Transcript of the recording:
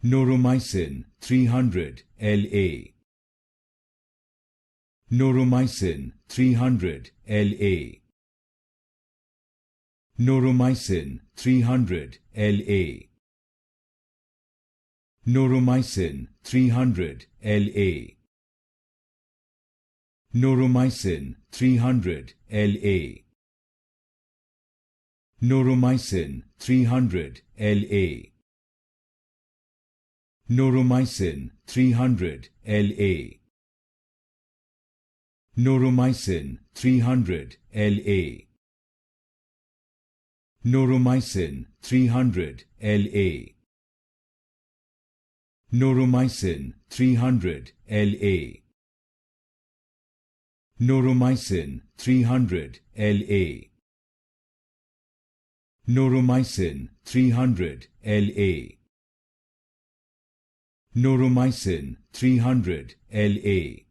Noromycin 300 La. Noromycin 300 La. Noromycin 300 La. Noromycin 300 La. Noromycin 300 La. Noromycin 300 La. Noromycin 300 La. Noromycin 300 La. Noromycin 300 La. Noromycin 300 La. Noromycin 300 La. Noromycin 300 La. Noromycin 300 La.